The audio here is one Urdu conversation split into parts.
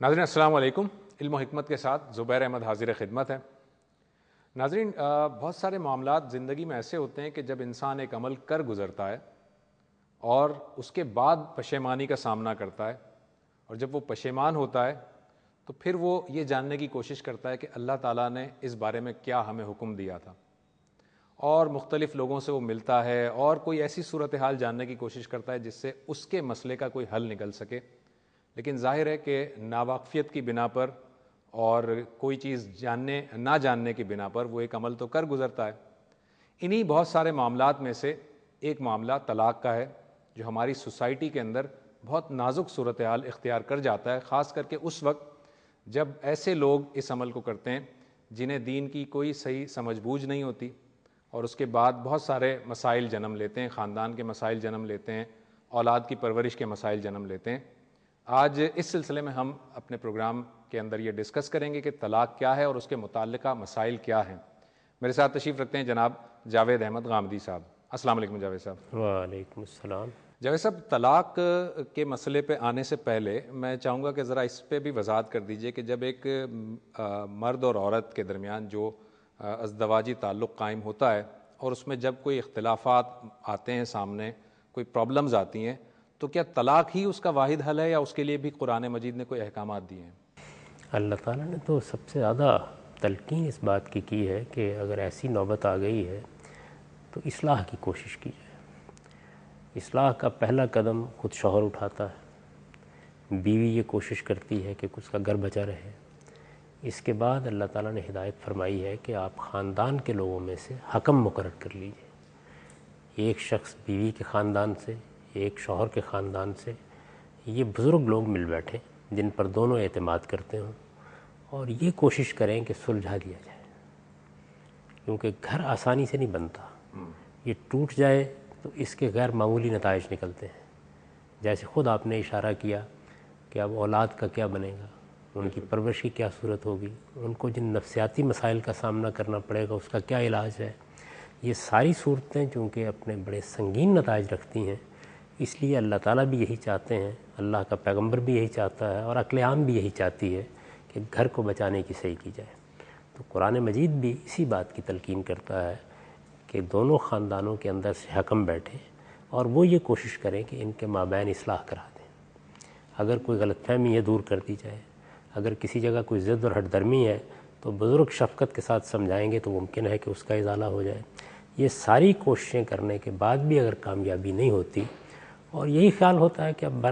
ناظرین السلام علیکم۔ علم و حکمت کے ساتھ زبیر احمد حاضر خدمت ہے۔ ناظرین، بہت سارے معاملات زندگی میں ایسے ہوتے ہیں کہ جب انسان ایک عمل کر گزرتا ہے اور اس کے بعد پشیمانی کا سامنا کرتا ہے، اور جب وہ پشیمان ہوتا ہے تو پھر وہ یہ جاننے کی کوشش کرتا ہے کہ اللہ تعالیٰ نے اس بارے میں کیا ہمیں حکم دیا تھا، اور مختلف لوگوں سے وہ ملتا ہے اور کوئی ایسی صورتحال جاننے کی کوشش کرتا ہے جس سے اس کے مسئلے کا کوئی حل نکل سکے، لیکن ظاہر ہے کہ ناواقفیت کی بنا پر اور کوئی چیز نہ جاننے کی بنا پر وہ ایک عمل تو کر گزرتا ہے۔ انہی بہت سارے معاملات میں سے ایک معاملہ طلاق کا ہے، جو ہماری سوسائٹی کے اندر بہت نازک صورتحال اختیار کر جاتا ہے، خاص کر کے اس وقت جب ایسے لوگ اس عمل کو کرتے ہیں جنہیں دین کی کوئی صحیح سمجھ بوجھ نہیں ہوتی، اور اس کے بعد بہت سارے مسائل جنم لیتے ہیں، خاندان کے مسائل جنم لیتے ہیں، اولاد کی پرورش کے مسائل جنم لیتے ہیں۔ آج اس سلسلے میں ہم اپنے پروگرام کے اندر یہ ڈسکس کریں گے کہ طلاق کیا ہے اور اس کے متعلقہ مسائل کیا ہیں۔ میرے ساتھ تشریف رکھتے ہیں جناب جاوید احمد غامدی صاحب۔ السلام علیکم جاوید صاحب۔ وعلیکم السلام۔ جاوید صاحب، طلاق کے مسئلے پہ آنے سے پہلے میں چاہوں گا کہ ذرا اس پہ بھی وضاحت کر دیجئے کہ جب ایک مرد اور عورت کے درمیان جو ازدواجی تعلق قائم ہوتا ہے اور اس میں جب کوئی اختلافات آتے ہیں سامنے، کوئی پرابلمز آتی ہیں، تو کیا طلاق ہی اس کا واحد حل ہے یا اس کے لیے بھی قرآن مجید نے کوئی احکامات دیے ہیں؟ اللہ تعالیٰ نے تو سب سے زیادہ تلقین اس بات کی ہے کہ اگر ایسی نوبت آ گئی ہے تو اصلاح کی کوشش کی جائے۔ اصلاح کا پہلا قدم خود شوہر اٹھاتا ہے، بیوی یہ کوشش کرتی ہے کہ اس کا گھر بچا رہے۔ اس کے بعد اللہ تعالیٰ نے ہدایت فرمائی ہے کہ آپ خاندان کے لوگوں میں سے حکم مقرر کر لیجئے، ایک شخص بیوی کے خاندان سے، ایک شوہر کے خاندان سے، یہ بزرگ لوگ مل بیٹھیں جن پر دونوں اعتماد کرتے ہوں، اور یہ کوشش کریں کہ سلجھا دیا جائے، کیونکہ گھر آسانی سے نہیں بنتا۔ یہ ٹوٹ جائے تو اس کے غیر معمولی نتائج نکلتے ہیں، جیسے خود آپ نے اشارہ کیا کہ اب اولاد کا کیا بنے گا، ان کی پرورش کی کیا صورت ہوگی، ان کو جن نفسیاتی مسائل کا سامنا کرنا پڑے گا اس کا کیا علاج ہے۔ یہ ساری صورتیں چونکہ اپنے بڑے سنگین نتائج رکھتی ہیں، اس لیے اللہ تعالیٰ بھی یہی چاہتے ہیں، اللہ کا پیغمبر بھی یہی چاہتا ہے، اور عقل عام بھی یہی چاہتی ہے کہ گھر کو بچانے کی صحیح کی جائے۔ تو قرآن مجید بھی اسی بات کی تلقین کرتا ہے کہ دونوں خاندانوں کے اندر سے حکم بیٹھیں اور وہ یہ کوشش کریں کہ ان کے مابین اصلاح کرا دیں۔ اگر کوئی غلط فہمی ہے دور کر دی جائے، اگر کسی جگہ کوئی ضد اور ہٹ درمی ہے تو بزرگ شفقت کے ساتھ سمجھائیں گے تو ممکن ہے کہ اس کا ازالہ ہو جائے۔ یہ ساری کوششیں کرنے کے بعد بھی اگر کامیابی نہیں ہوتی اور یہی خیال ہوتا ہے کہ اب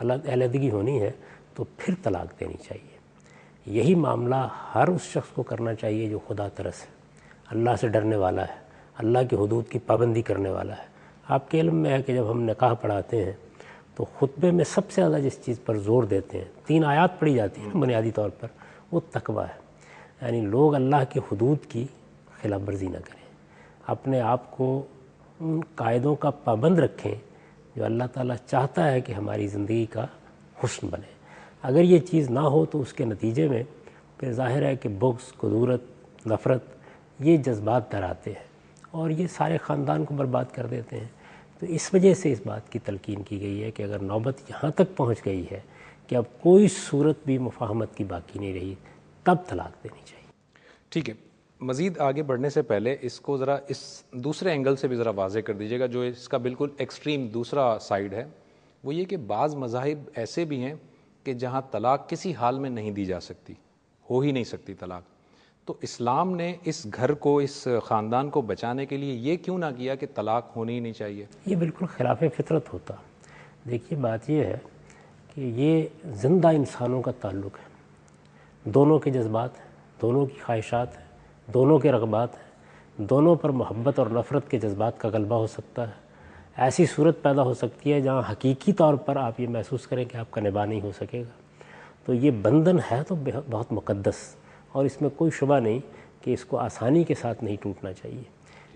علیحدگی ہونی ہے تو پھر طلاق دینی چاہیے۔ یہی معاملہ ہر اس شخص کو کرنا چاہیے جو خدا ترس ہے، اللہ سے ڈرنے والا ہے، اللہ کی حدود کی پابندی کرنے والا ہے۔ آپ کے علم میں ہے کہ جب ہم نکاح پڑھاتے ہیں تو خطبے میں سب سے زیادہ جس چیز پر زور دیتے ہیں، 3 آیات پڑھی جاتی ہیں بنیادی طور پر، وہ تقویٰ ہے، یعنی لوگ اللہ کی حدود کی خلاف ورزی نہ کریں، اپنے آپ کو ان قاعدوں کا پابند رکھیں جو اللہ تعالیٰ چاہتا ہے کہ ہماری زندگی کا حسن بنے۔ اگر یہ چیز نہ ہو تو اس کے نتیجے میں پھر ظاہر ہے کہ بغض، کدورت، نفرت، یہ جذبات در آتے ہیں اور یہ سارے خاندان کو برباد کر دیتے ہیں۔ تو اس وجہ سے اس بات کی تلقین کی گئی ہے کہ اگر نوبت یہاں تک پہنچ گئی ہے کہ اب کوئی صورت بھی مفاہمت کی باقی نہیں رہی، تب طلاق دینی چاہیے۔ ٹھیک ہے، مزید آگے بڑھنے سے پہلے اس کو ذرا اس دوسرے اینگل سے بھی ذرا واضح کر دیجیے گا، جو اس کا بالکل ایکسٹریم دوسرا سائیڈ ہے، وہ یہ کہ بعض مذاہب ایسے بھی ہیں کہ جہاں طلاق کسی حال میں نہیں دی جا سکتی، ہو ہی نہیں سکتی طلاق۔ تو اسلام نے اس گھر کو، اس خاندان کو بچانے کے لیے یہ کیوں نہ کیا کہ طلاق ہونی ہی نہیں چاہیے؟ یہ بالکل خلاف فطرت ہوتا۔ دیکھیے بات یہ ہے کہ یہ زندہ انسانوں کا تعلق ہے، دونوں کے جذبات ہیں، دونوں کی خواہشات ہیں، دونوں کے رغبات ہیں، دونوں پر محبت اور نفرت کے جذبات کا غلبہ ہو سکتا ہے۔ ایسی صورت پیدا ہو سکتی ہے جہاں حقیقی طور پر آپ یہ محسوس کریں کہ آپ کا نباہ نہیں ہو سکے گا۔ تو یہ بندھن ہے تو بہت مقدس، اور اس میں کوئی شبہ نہیں کہ اس کو آسانی کے ساتھ نہیں ٹوٹنا چاہیے۔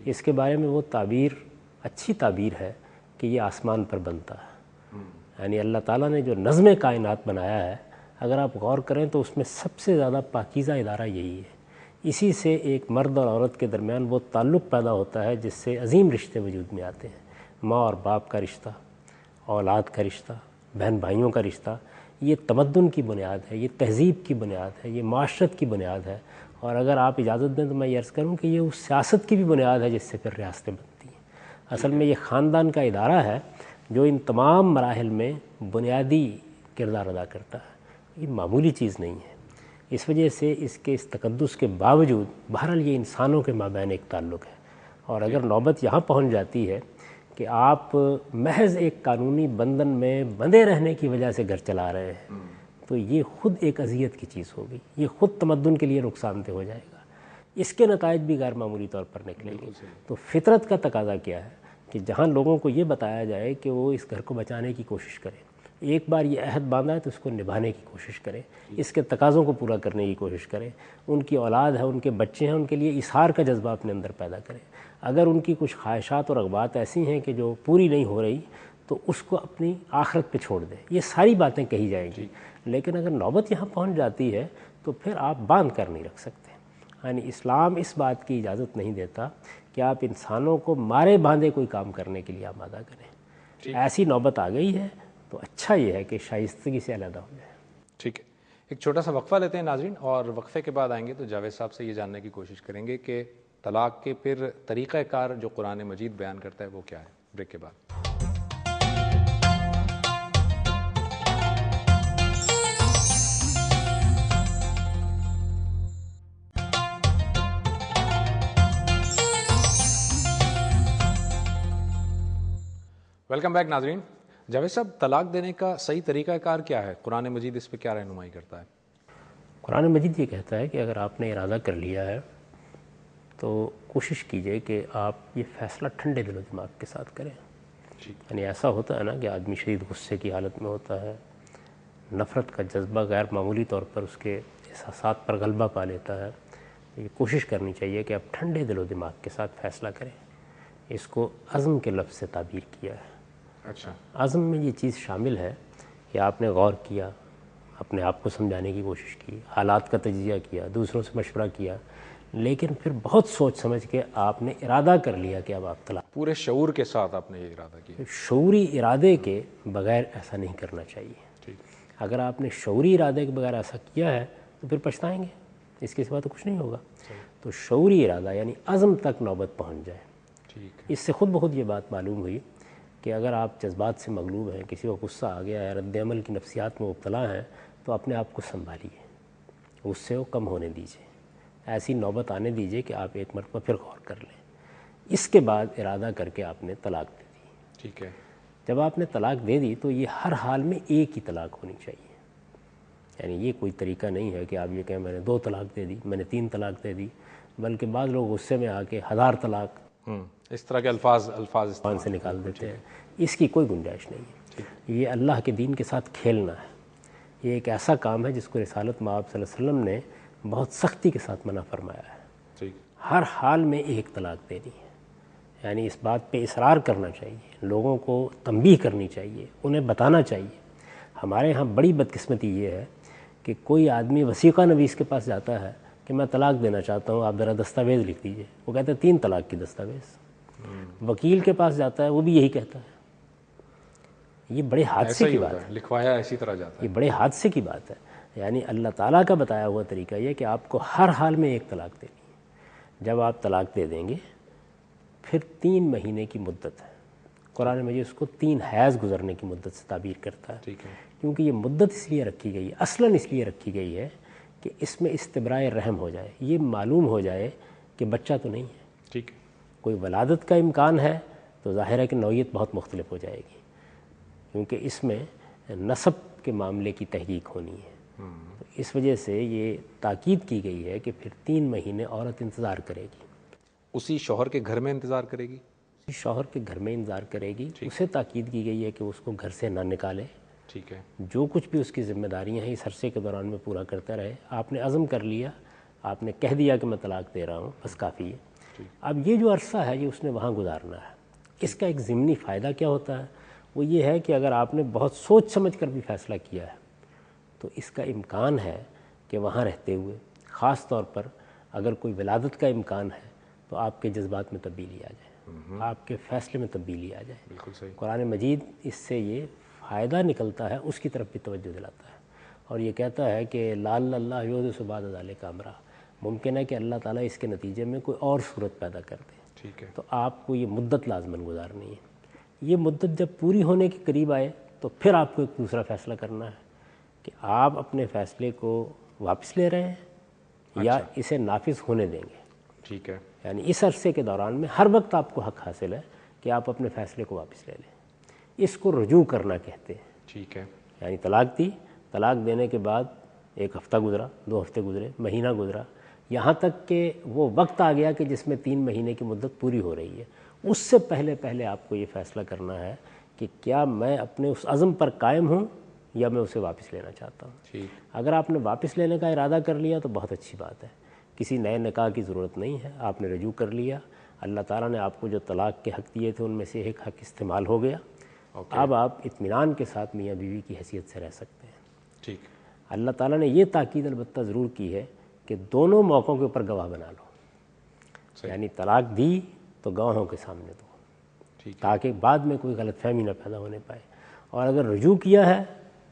اس کے بارے میں وہ تعبیر اچھی تعبیر ہے کہ یہ آسمان پر بنتا ہے، یعنی اللہ تعالیٰ نے جو نظم کائنات بنایا ہے، اگر آپ غور کریں تو اس میں سب سے زیادہ پاکیزہ ادارہ یہی ہے۔ اسی سے ایک مرد اور عورت کے درمیان وہ تعلق پیدا ہوتا ہے جس سے عظیم رشتے وجود میں آتے ہیں، ماں اور باپ کا رشتہ، اولاد کا رشتہ، بہن بھائیوں کا رشتہ۔ یہ تمدن کی بنیاد ہے، یہ تہذیب کی بنیاد ہے، یہ معاشرت کی بنیاد ہے، اور اگر آپ اجازت دیں تو میں یہ عرض کروں کہ یہ اس سیاست کی بھی بنیاد ہے جس سے پھر ریاستیں بنتی ہیں۔ اصل میں یہ خاندان کا ادارہ ہے جو ان تمام مراحل میں بنیادی کردار ادا کرتا ہے، یہ معمولی چیز نہیں ہے۔ اس وجہ سے اس کے اس تقدس کے باوجود بہرحال یہ انسانوں کے مابین ایک تعلق ہے، اور اگر نوبت یہاں پہنچ جاتی ہے کہ آپ محض ایک قانونی بندھن میں بندھے رہنے کی وجہ سے گھر چلا رہے ہیں تو یہ خود ایک اذیت کی چیز ہوگی، یہ خود تمدن کے لیے نقصان دہ ہو جائے گا، اس کے نتائج بھی غیر معمولی طور پر نکلیں گے۔ تو فطرت کا تقاضا کیا ہے کہ جہاں لوگوں کو یہ بتایا جائے کہ وہ اس گھر کو بچانے کی کوشش کریں، ایک بار یہ عہد باندھا ہے تو اس کو نبھانے کی کوشش کریں، اس کے تقاضوں کو پورا کرنے کی کوشش کریں، ان کی اولاد ہے، ان کے بچے ہیں، ان کے لیے اظہار کا جذبہ اپنے اندر پیدا کریں۔ اگر ان کی کچھ خواہشات اور رغبات ایسی ہیں کہ جو پوری نہیں ہو رہی تو اس کو اپنی آخرت پہ چھوڑ دیں، یہ ساری باتیں کہی جائیں گی۔ لیکن اگر نوبت یہاں پہنچ جاتی ہے تو پھر آپ باندھ کر نہیں رکھ سکتے، یعنی اسلام اس بات کی اجازت نہیں دیتا کہ آپ انسانوں کو مارے باندھے کوئی کام کرنے کے لیے آمادہ کریں۔ ایسی نوبت آ گئی ہے تو اچھا یہ ہے کہ شائستگی سے علیحدہ ہو جائے۔ ٹھیک ہے، ایک چھوٹا سا وقفہ لیتے ہیں ناظرین، اور وقفے کے بعد آئیں گے تو جاوید صاحب سے یہ جاننے کی کوشش کریں گے کہ طلاق کے پھر طریقہ کار جو قرآن مجید بیان کرتا ہے وہ کیا ہے۔ بریک کے بعد ویلکم بیک ناظرین۔ جاوید صاحب، طلاق دینے کا صحیح طریقہ کار کیا ہے؟ قرآن مجید اس پہ کیا رہنمائی کرتا ہے؟ قرآن مجید یہ کہتا ہے کہ اگر آپ نے ارادہ کر لیا ہے تو کوشش کیجئے کہ آپ یہ فیصلہ ٹھنڈے دل و دماغ کے ساتھ کریں۔ یعنی ایسا ہوتا ہے نا کہ آدمی شدید غصے کی حالت میں ہوتا ہے، نفرت کا جذبہ غیر معمولی طور پر اس کے احساسات پر غلبہ پا لیتا ہے۔ یہ کوشش کرنی چاہیے کہ آپ ٹھنڈے دل و دماغ کے ساتھ فیصلہ کریں۔ اس کو عزم کے لفظ سے تعبیر کیا ہے۔ اچھا، عزم میں یہ چیز شامل ہے کہ آپ نے غور کیا، اپنے آپ کو سمجھانے کی کوشش کی، حالات کا تجزیہ کیا، دوسروں سے مشورہ کیا، لیکن پھر بہت سوچ سمجھ کے آپ نے ارادہ کر لیا کہ اب آپ طلاق۔ پورے شعور کے ساتھ آپ نے یہ ارادہ کیا۔ شعوری ارادے کے بغیر ایسا نہیں کرنا چاہیے۔ اگر آپ نے شعوری ارادے کے بغیر ایسا کیا ہے تو پھر پچھتائیں گے، اس کے سوا تو کچھ نہیں ہوگا۔ تو شعوری ارادہ یعنی عزم تک نوبت پہنچ جائے۔ اس سے خود بخود یہ بات معلوم ہوئی کہ اگر آپ جذبات سے مغلوب ہیں، کسی کو غصہ آ گیا ہے، رد عمل کی نفسیات میں مبتلا ہیں، تو اپنے آپ کو سنبھالیے، غصے کو کم ہونے دیجیے، ایسی نوبت آنے دیجیے کہ آپ ایک مرتبہ پھر غور کر لیں۔ اس کے بعد ارادہ کر کے آپ نے طلاق دے دی۔ ٹھیک ہے، جب آپ نے طلاق دے دی تو یہ ہر حال میں ایک ہی طلاق ہونی چاہیے۔ یعنی یہ کوئی طریقہ نہیں ہے کہ آپ یہ کہیں میں نے 2 طلاق دے دی، میں نے 3 طلاق دے دی، بلکہ بعض لوگ غصے میں آ کے 1000 طلاق اس طرح کے الفاظ زبان سے نکال دیتے ہیں۔ اس کی کوئی گنجائش نہیں ہے۔ یہ اللہ کے دین کے ساتھ کھیلنا ہے۔ یہ ایک ایسا کام ہے جس کو رسالت مآب صلی اللہ علیہ وسلم نے بہت سختی کے ساتھ منع فرمایا ہے۔ ہر حال میں ایک طلاق دینی ہے، یعنی اس بات پہ اصرار کرنا چاہیے، لوگوں کو تنبیہ کرنی چاہیے، انہیں بتانا چاہیے۔ ہمارے ہاں بڑی بدقسمتی یہ ہے کہ کوئی آدمی وثیقہ نویس کے پاس جاتا ہے کہ میں طلاق دینا چاہتا ہوں، آپ ذرا دستاویز لکھ دیجیے، وہ کہتا ہے 3 طلاق کی دستاویز۔ وکیل کے پاس جاتا ہے، وہ بھی یہی کہتا ہے۔ یہ بڑے حادثے کی بات ہے، لکھوایا اسی طرح جاتا ہے۔ یہ بڑے حادثے کی بات ہے۔ یعنی اللہ تعالیٰ کا بتایا ہوا طریقہ یہ کہ آپ کو ہر حال میں ایک طلاق دینی ہے۔ جب آپ طلاق دے دیں گے پھر 3 مہینے کی مدت ہے، قرآن مجید اس کو 3 حیض گزرنے کی مدت سے تعبیر کرتا ہے۔ کیونکہ یہ مدت اس لیے رکھی گئی ہے، اصلاً اس لیے رکھی گئی ہے کہ اس میں استبراء رحم ہو جائے، یہ معلوم ہو جائے کہ بچہ تو نہیں ہے۔ ٹھیک ہے، کوئی ولادت کا امکان ہے تو ظاہر ہے کہ نوعیت بہت مختلف ہو جائے گی، کیونکہ اس میں نسب کے معاملے کی تحقیق ہونی ہے۔ تو اس وجہ سے یہ تاکید کی گئی ہے کہ پھر 3 مہینے عورت انتظار کرے گی۔ اسی شوہر کے گھر میں انتظار کرے گی؟ شوہر کے گھر میں انتظار کرے گی۔ اسے تاکید کی گئی ہے کہ اس کو گھر سے نہ نکالے۔ ٹھیک ہے، جو کچھ بھی اس کی ذمہ داریاں ہیں اس عرصے کے دوران میں پورا کرتا رہے۔ آپ نے عزم کر لیا، آپ نے کہہ دیا کہ میں طلاق دے رہا ہوں، بس کافی ہے۔ اب یہ جو عرصہ ہے یہ اس نے وہاں گزارنا ہے۔ اس کا ایک ضمنی فائدہ کیا ہوتا ہے؟ وہ یہ ہے کہ اگر آپ نے بہت سوچ سمجھ کر بھی فیصلہ کیا ہے تو اس کا امکان ہے کہ وہاں رہتے ہوئے، خاص طور پر اگر کوئی ولادت کا امکان ہے، تو آپ کے جذبات میں تبدیلی آ جائے، آپ کے فیصلے میں تبدیلی آ جائے۔ بالکل صحیح۔ قرآن مجید اس سے یہ فائدہ نکلتا ہے اس کی طرف بھی توجہ دلاتا ہے، اور یہ کہتا ہے کہ لعل اللہ یحدث بعد ذلک امرا، ممکن ہے کہ اللہ تعالیٰ اس کے نتیجے میں کوئی اور صورت پیدا کر دے، ٹھیک ہے، تو آپ کو یہ مدت لازماً گزارنی ہے۔ یہ مدت جب پوری ہونے کے قریب آئے تو پھر آپ کو ایک دوسرا فیصلہ کرنا ہے کہ آپ اپنے فیصلے کو واپس لے رہے ہیں یا اسے نافذ ہونے دیں گے۔ ٹھیک ہے، یعنی اس عرصے کے دوران میں ہر وقت آپ کو حق حاصل ہے کہ آپ اپنے فیصلے کو واپس لے لیں۔ اس کو رجوع کرنا کہتے ہیں۔ ٹھیک ہے، یعنی طلاق دی، طلاق دینے کے بعد 1 ہفتہ گزرا، 2 ہفتے گزرے، مہینہ گزرا، یہاں تک کہ وہ وقت آ گیا کہ جس میں 3 مہینے کی مدت پوری ہو رہی ہے، اس سے پہلے آپ کو یہ فیصلہ کرنا ہے کہ کیا میں اپنے اس عزم پر قائم ہوں یا میں اسے واپس لینا چاہتا ہوں۔ ٹھیک، اگر آپ نے واپس لینے کا ارادہ کر لیا تو بہت اچھی بات ہے، کسی نئے نکاح کی ضرورت نہیں ہے، آپ نے رجوع کر لیا، اللہ تعالیٰ نے آپ کو جو طلاق کے حق دیے تھے ان میں سے ایک حق استعمال ہو گیا، اب آپ اطمینان کے ساتھ میاں بیوی کی حیثیت سے رہ سکتے ہیں۔ ٹھیک، اللہ تعالیٰ نے یہ تاکید البتہ ضرور کی ہے کہ دونوں موقعوں کے اوپر گواہ بنا لو، صحیح، یعنی طلاق دی تو گواہوں کے سامنے دو، ٹھیک، تاکہ بعد میں کوئی غلط فہمی نہ پیدا ہونے پائے، اور اگر رجوع کیا ہے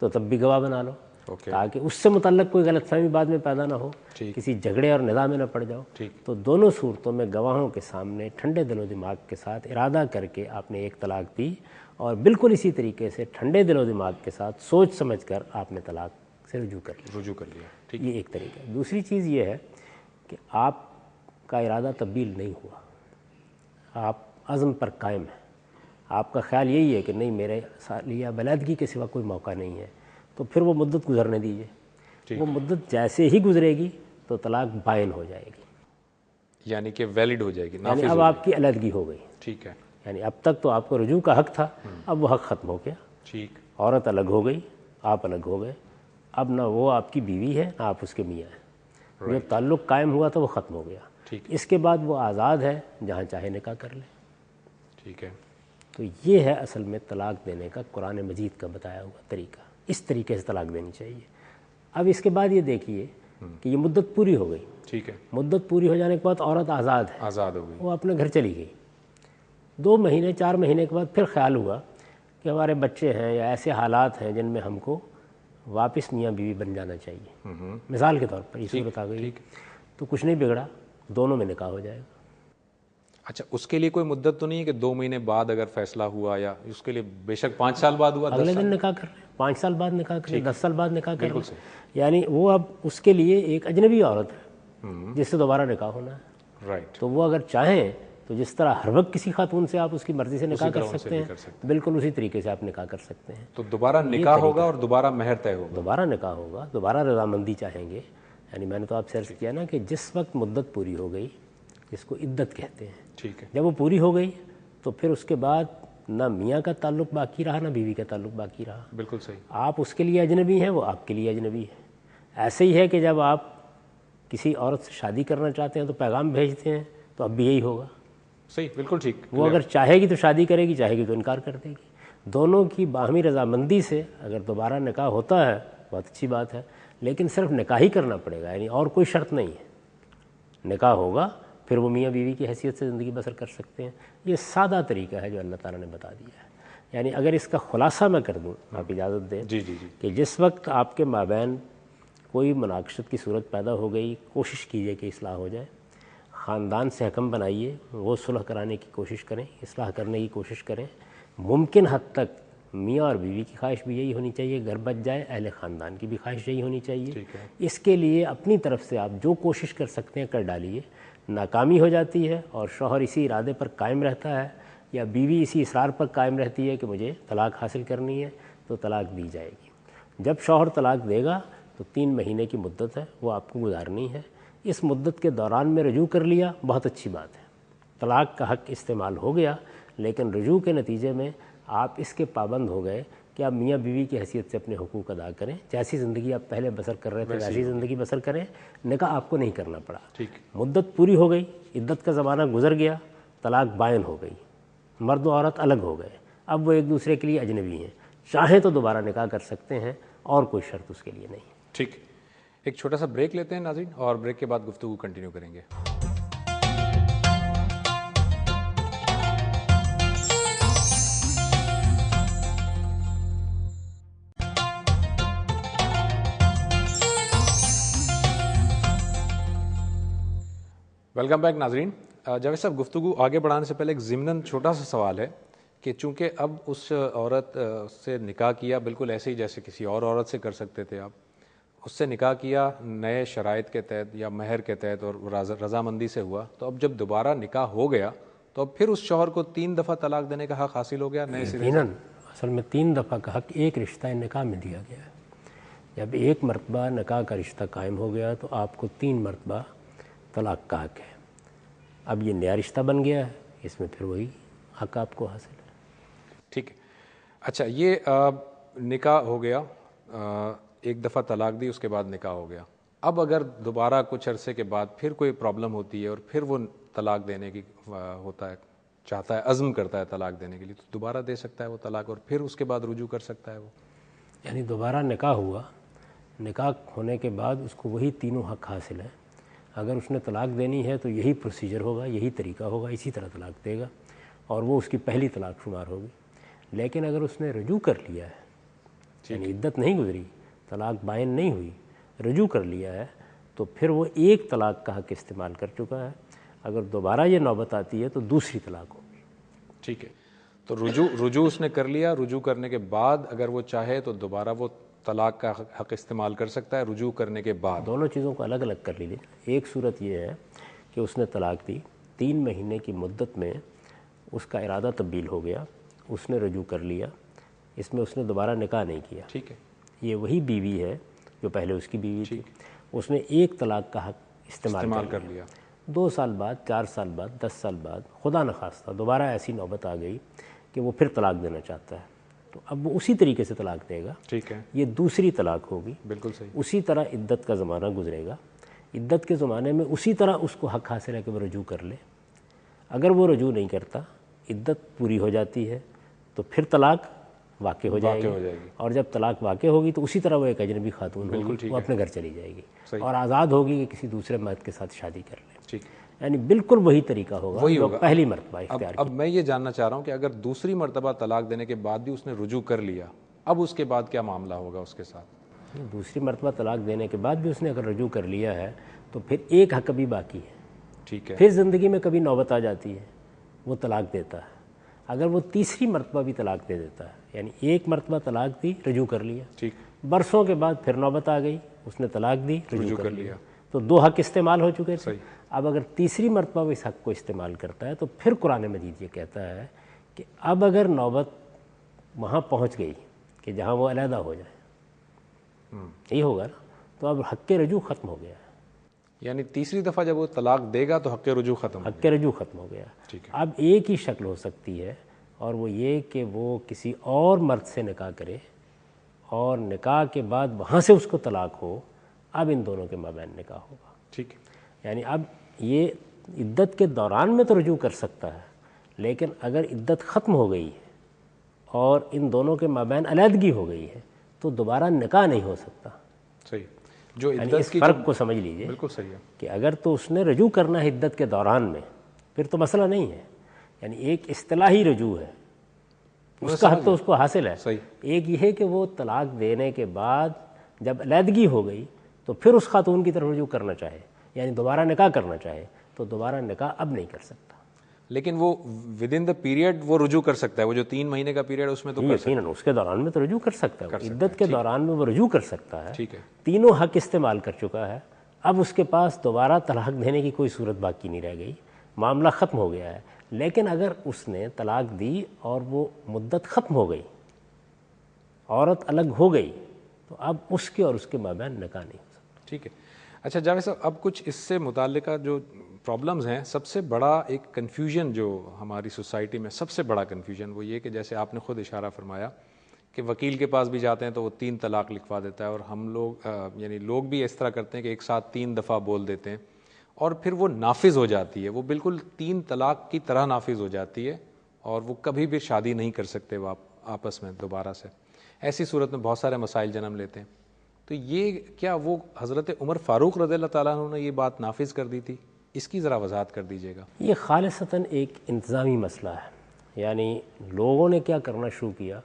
تو تب بھی گواہ بنا لو، اوکے، تاکہ اس سے متعلق کوئی غلط فہمی بعد میں پیدا نہ ہو، ٹھیک، کسی جھگڑے اور نزاع میں نہ پڑ جاؤ۔ ٹھیک، تو دونوں صورتوں میں گواہوں کے سامنے ٹھنڈے دل و دماغ کے ساتھ ارادہ کر کے آپ نے ایک طلاق دی، اور بالکل اسی طریقے سے ٹھنڈے دل و دماغ کے ساتھ سوچ سمجھ کر آپ نے طلاق سے رجوع کر لیا۔ رجوع کر لیا، ٹھیک، یہ ایک طریقہ ہے۔ دوسری چیز یہ ہے کہ آپ کا ارادہ تبدیل نہیں ہوا، آپ عزم پر قائم ہیں، آپ کا خیال یہی ہے کہ نہیں میرے سالیہ بلیدگی کے سوا کوئی موقع نہیں ہے، تو پھر وہ مدت گزرنے دیجیے۔ وہ مدت جیسے ہی گزرے گی تو طلاق بائن ہو جائے گی، یعنی کہ ویلڈ ہو جائے گی، یعنی نافذ اب ہو آپ کی علیحدگی ہو گئی۔ ٹھیک ہے، یعنی اب تک تو آپ کو رجوع کا حق تھا، اب وہ حق ختم ہو گیا، ٹھیک، عورت الگ ہو گئی، آپ الگ ہو گئے، اب نہ وہ آپ کی بیوی ہے نہ آپ اس کے میاں ہیں، جو تعلق قائم ہوا تھا وہ ختم ہو گیا۔ ٹھیک، اس کے بعد وہ آزاد ہے، جہاں چاہے نکاح کر لے۔ ٹھیک ہے، تو یہ ہے اصل میں طلاق دینے کا قرآن مجید کا بتایا ہوا طریقہ، اس طریقے سے طلاق دینی چاہیے۔ اب اس کے بعد یہ دیکھیے کہ یہ مدت پوری ہو گئی، ٹھیک ہے، مدت پوری ہو جانے کے بعد عورت آزاد ہے، آزاد ہو گئی، وہ اپنے گھر چلی گئی، 2 مہینے 4 مہینے کے بعد پھر خیال ہوا کہ ہمارے بچے ہیں یا ایسے حالات ہیں جن میں ہم کو واپس میاں بیوی بن جانا چاہیے، مثال کے طور پر یہ صورت آ گئی، تو کچھ نہیں بگڑا، دونوں میں نکاح ہو جائے گا۔ اچھا، اس کے لیے کوئی مدت تو نہیں ہے کہ 2 مہینے بعد اگر فیصلہ ہوا، یا اس کے لیے بے شک 5 سال بعد ہوا، اگلے دن نکاح کر رہے ہیں، 5 سال بعد نکاح کر رہے ہیں، 10 سال بعد نکاح کر رہے ہیں، یعنی وہ اب اس کے لیے ایک اجنبی عورت ہے جس سے دوبارہ نکاح ہونا ہے، رائٹ، تو وہ اگر چاہیں تو جس طرح ہر وقت کسی خاتون سے آپ اس کی مرضی سے نکاح کر سکتے ہیں، بالکل اسی طریقے سے آپ نکاح کر سکتے ہیں۔ تو دوبارہ نکاح ہوگا اور دوبارہ مہر طے ہوگا، دوبارہ نکاح ہوگا، دوبارہ رضامندی چاہیں گے، یعنی میں نے تو آپ سے عرض کیا نا کہ جس وقت مدت پوری ہو گئی، جس کو عدت کہتے ہیں، ٹھیک ہے، جب وہ پوری ہو گئی تو پھر اس کے بعد نہ میاں کا تعلق باقی رہا نہ بیوی کا تعلق باقی رہا، بالکل صحیح، آپ اس کے لیے اجنبی ہیں، وہ آپ کے لیے اجنبی ہے۔ ایسے ہی ہے کہ جب آپ کسی عورت سے شادی کرنا چاہتے ہیں تو پیغام بھیجتے ہیں، تو اب بھی یہی ہوگا، صحیح، بالکل ٹھیک، وہ اگر چاہے گی تو شادی کرے گی، چاہے گی تو انکار کر دے گی۔ دونوں کی باہمی رضامندی سے اگر دوبارہ نکاح ہوتا ہے بہت اچھی بات ہے، لیکن صرف نکاح ہی کرنا پڑے گا، یعنی اور کوئی شرط نہیں ہے، نکاح ہوگا پھر وہ میاں بیوی کی حیثیت سے زندگی بسر کر سکتے ہیں۔ یہ سادہ طریقہ ہے جو اللہ تعالیٰ نے بتا دیا ہے۔ یعنی اگر اس کا خلاصہ میں کر دوں، آپ اجازت دیں، جی جی جی، کہ جس وقت آپ کے مابین کوئی مناقشت کی صورت پیدا ہو گئی، کوشش کیجیے کہ اصلاح ہو جائے، خاندان سے حکم بنائیے، وہ صلح کرانے کی کوشش کریں، اصلاح کرنے کی کوشش کریں، ممکن حد تک میاں اور بیوی کی خواہش بھی یہی ہونی چاہیے، گھر بچ جائے، اہل خاندان کی بھی خواہش یہی ہونی چاہیے۔ ٹھیک ہے، اس کے لیے اپنی طرف سے آپ جو کوشش کر سکتے ہیں کر ڈالیے، ناکامی ہو جاتی ہے اور شوہر اسی ارادے پر قائم رہتا ہے یا بیوی اسی اصرار پر قائم رہتی ہے کہ مجھے طلاق حاصل کرنی ہے، تو طلاق دی جائے گی۔ جب شوہر طلاق دے گا تو 3 مہینے کی مدت ہے، وہ آپ کو گزارنی ہے۔ اس مدت کے دوران میں رجوع کر لیا، بہت اچھی بات ہے، طلاق کا حق استعمال ہو گیا، لیکن رجوع کے نتیجے میں آپ اس کے پابند ہو گئے کہ آپ میاں بیوی کی حیثیت سے اپنے حقوق ادا کریں، جیسی زندگی آپ پہلے بسر کر رہے تھے ویسی زندگی بسر کریں، نکاح آپ کو نہیں کرنا پڑا۔ ٹھیک، مدت پوری ہو گئی، عدت کا زمانہ گزر گیا، طلاق بائن ہو گئی، مرد و عورت الگ ہو گئے، اب وہ ایک دوسرے کے لیے اجنبی ہیں، چاہیں تو دوبارہ نکاح کر سکتے ہیں، اور کوئی شرط اس کے لیے نہیں۔ ٹھیک، ایک چھوٹا سا بریک لیتے ہیں ناظرین، اور بریک کے بعد گفتگو کنٹینیو کریں گے۔ ویلکم بیک ناظرین. جاوید صاحب, گفتگو آگے بڑھانے سے پہلے ایک ضمناً چھوٹا سا سوال ہے کہ چونکہ اب اس عورت سے نکاح کیا بالکل ایسے ہی جیسے کسی اور عورت سے کر سکتے تھے آپ, اس سے نکاح کیا نئے شرائط کے تحت یا مہر کے تحت اور رضامندی سے ہوا, تو اب جب دوبارہ نکاح ہو گیا تو اب پھر اس شوہر کو 3 دفعہ طلاق دینے کا حق حاصل ہو گیا نئے سرے سے؟ اصل میں 3 دفعہ کا حق ایک رشتہ نکاح میں دیا گیا ہے. جب ایک مرتبہ نکاح کا رشتہ قائم ہو گیا تو آپ کو 3 مرتبہ طلاق کا حق ہے. اب یہ نیا رشتہ بن گیا ہے, اس میں پھر وہی حق آپ کو حاصل ہے. ٹھیک ہے. اچھا, یہ نکاح ہو گیا, ایک دفعہ طلاق دی, اس کے بعد نکاح ہو گیا. اب اگر دوبارہ کچھ عرصے کے بعد پھر کوئی پرابلم ہوتی ہے اور پھر وہ طلاق دینے کی ہوتا ہے, چاہتا ہے, عزم کرتا ہے طلاق دینے کے لیے, تو دوبارہ دے سکتا ہے وہ طلاق اور پھر اس کے بعد رجوع کر سکتا ہے وہ؟ یعنی دوبارہ نکاح ہوا, نکاح ہونے کے بعد اس کو وہی تینوں حق حاصل ہیں. اگر اس نے طلاق دینی ہے تو یہی پروسیجر ہوگا, یہی طریقہ ہوگا, اسی طرح طلاق دے گا اور وہ اس کی پہلی طلاق شمار ہوگی. لیکن اگر اس نے رجوع کر لیا ہے, یعنی عدت نہیں گزری, طلاق بائن نہیں ہوئی, رجوع کر لیا ہے, تو پھر وہ ایک طلاق کا حق استعمال کر چکا ہے. اگر دوبارہ یہ نوبت آتی ہے تو دوسری طلاق ہوگی. ٹھیک ہے. تو رجوع اس نے کر لیا, رجوع کرنے کے بعد اگر وہ چاہے تو دوبارہ وہ طلاق کا حق استعمال کر سکتا ہے رجوع کرنے کے بعد. دونوں چیزوں کو الگ الگ کر لیجیے. ایک صورت یہ ہے کہ اس نے طلاق دی, 3 مہینے کی مدت میں اس کا ارادہ تبدیل ہو گیا, اس نے رجوع کر لیا, اس میں اس نے دوبارہ نکاح نہیں کیا. ٹھیک ہے. یہ وہی بیوی ہے جو پہلے اس کی بیوی تھی. اس نے ایک طلاق کا حق استعمال کر لیا. 2 سال بعد, 4 سال بعد, 10 سال بعد خدا نخواستہ دوبارہ ایسی نوبت آ گئی کہ وہ پھر طلاق دینا چاہتا ہے, تو اب وہ اسی طریقے سے طلاق دے گا. ٹھیک ہے. یہ دوسری طلاق ہوگی. بالکل صحیح. اسی طرح عدت کا زمانہ گزرے گا. عدت کے زمانے میں اسی طرح اس کو حق حاصل ہے کہ وہ رجوع کر لے. اگر وہ رجوع نہیں کرتا, عدت پوری ہو جاتی ہے, تو پھر طلاق واقع ہو جائے گی. اور جب طلاق واقع ہوگی تو اسی طرح وہ ایک اجنبی خاتون ہوگی, وہ اپنے گھر چلی جائے گی اور آزاد ہوگی کہ کسی دوسرے مرد کے ساتھ شادی کر لے. ٹھیک. یعنی بالکل وہی طریقہ ہوگا جو پہلی مرتبہ اختیار کیا. اب میں یہ جاننا چاہ رہا ہوں کہ اگر دوسری مرتبہ طلاق دینے کے بعد بھی اس نے رجوع کر لیا, اب اس کے بعد کیا معاملہ ہوگا اس کے ساتھ؟ دوسری مرتبہ طلاق دینے کے بعد بھی اس نے اگر رجوع کر لیا ہے تو پھر ایک حق ابھی باقی ہے. ٹھیک ہے. پھر زندگی میں کبھی نوبت آ جاتی ہے, وہ طلاق دیتا ہے. اگر وہ تیسری مرتبہ بھی طلاق دے دیتا ہے, یعنی ایک مرتبہ طلاق دی, رجوع کر لیا, ٹھیک, برسوں کے بعد پھر نوبت آ گئی, اس نے طلاق دی, رجوع کر لیا, تو 2 حق استعمال ہو چکے تھے. اب اگر تیسری مرتبہ وہ اس حق کو استعمال کرتا ہے تو پھر قرآن مجید یہ کہتا ہے کہ اب اگر نوبت وہاں پہنچ گئی کہ جہاں وہ علیحدہ ہو جائے, یہی ہوگا نا, تو اب حق رجوع ختم ہو گیا ہے. یعنی تیسری دفعہ جب وہ طلاق دے گا تو حق رجوع ختم, حق رجوع ختم ہو گیا. اب ایک ہی شکل ہو سکتی ہے, اور وہ یہ کہ وہ کسی اور مرد سے نکاح کرے اور نکاح کے بعد وہاں سے اس کو طلاق ہو. اب ان دونوں کے مابین نکاح ہوگا. ٹھیک ہے. یعنی اب یہ عدت کے دوران میں تو رجوع کر سکتا ہے, لیکن اگر عدت ختم ہو گئی ہے اور ان دونوں کے مابین علیحدگی ہو گئی ہے تو دوبارہ نکاح نہیں ہو سکتا. صحیح. جو یعنی اس فرق کو سمجھ لیجئے. بالکل صحیح ہے کہ اگر تو اس نے رجوع کرنا ہے عدت کے دوران میں, پھر تو مسئلہ نہیں ہے. یعنی ایک اصطلاحی رجوع ہے, اس کا حق تو اس کو حاصل ہے. ایک یہ ہے کہ وہ طلاق دینے کے بعد جب علیحدگی ہو گئی تو پھر اس خاتون کی طرف رجوع کرنا چاہے, یعنی دوبارہ نکاح کرنا چاہے, تو دوبارہ نکاح اب نہیں کر سکتا. لیکن وہ ود ان دا پیریڈ وہ رجوع کر سکتا ہے. وہ جو 3 مہینے کا پیریڈ اس میں تو یقیناً اس کے دوران میں تو رجوع کر سکتا ہے. عدت کے دوران میں وہ رجوع کر سکتا ہے. ٹھیک ہے. تینوں حق استعمال کر چکا ہے. اب اس کے پاس دوبارہ طلاق دینے کی کوئی صورت باقی نہیں رہ گئی, معاملہ ختم ہو گیا ہے. لیکن اگر اس نے طلاق دی اور وہ مدت ختم ہو گئی, عورت الگ ہو گئی, تو اب اس کے اور اس کے مابین نکاح نہیں ہو سکتا. ٹھیک ہے. اچھا جاوید صاحب, اب کچھ اس سے متعلقہ جو پرابلمز ہیں, سب سے بڑا ایک کنفیوژن جو ہماری سوسائٹی میں سب سے بڑا کنفیوژن وہ یہ کہ جیسے آپ نے خود اشارہ فرمایا کہ وکیل کے پاس بھی جاتے ہیں تو وہ 3 طلاق لکھوا دیتا ہے, اور ہم لوگ یعنی لوگ بھی اس طرح کرتے ہیں کہ ایک ساتھ 3 دفعہ بول دیتے ہیں اور پھر وہ نافذ ہو جاتی ہے, وہ بالکل 3 طلاق کی طرح نافذ ہو جاتی ہے اور وہ کبھی بھی شادی نہیں کر سکتے وہ آپس میں دوبارہ سے. ایسی صورت میں بہت سارے مسائل جنم لیتے ہیں. تو یہ کیا وہ حضرت عمر فاروق رضی اللہ تعالیٰ عنہ نے یہ بات نافذ کر دی تھی؟ اس کی ذرا وضاحت کر دیجیے گا. یہ خالصتاً ایک انتظامی مسئلہ ہے. یعنی لوگوں نے کیا کرنا شروع کیا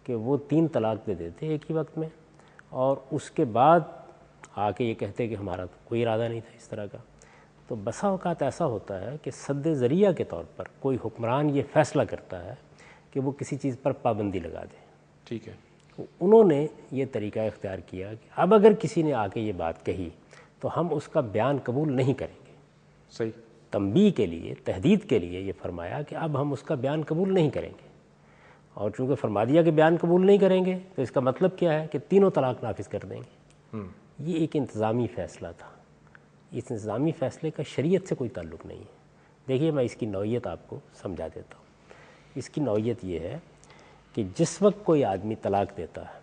کہ وہ 3 طلاق دے دیتے ایک ہی وقت میں, اور اس کے بعد آ کے یہ کہتے کہ ہمارا تو کوئی ارادہ نہیں تھا اس طرح کا. تو بسا اوقات ایسا ہوتا ہے کہ سد ذریعہ کے طور پر کوئی حکمران یہ فیصلہ کرتا ہے کہ وہ کسی چیز پر پابندی لگا دے. ٹھیک ہے. انہوں نے یہ طریقہ اختیار کیا کہ اب اگر کسی نے آ کے یہ بات کہی تو ہم اس کا بیان قبول نہیں کریں گے. صحیح. تنبیہ کے لیے، تحدید کے لیے یہ فرمایا کہ اب ہم اس کا بیان قبول نہیں کریں گے. اور چونکہ فرما دیا کہ بیان قبول نہیں کریں گے تو اس کا مطلب کیا ہے کہ تینوں طلاق نافذ کر دیں گے. یہ ایک انتظامی فیصلہ تھا. اس انتظامی فیصلے کا شریعت سے کوئی تعلق نہیں ہے. دیکھیے میں اس کی نوعیت آپ کو سمجھا دیتا ہوں. اس کی نوعیت یہ ہے کہ جس وقت کوئی آدمی طلاق دیتا ہے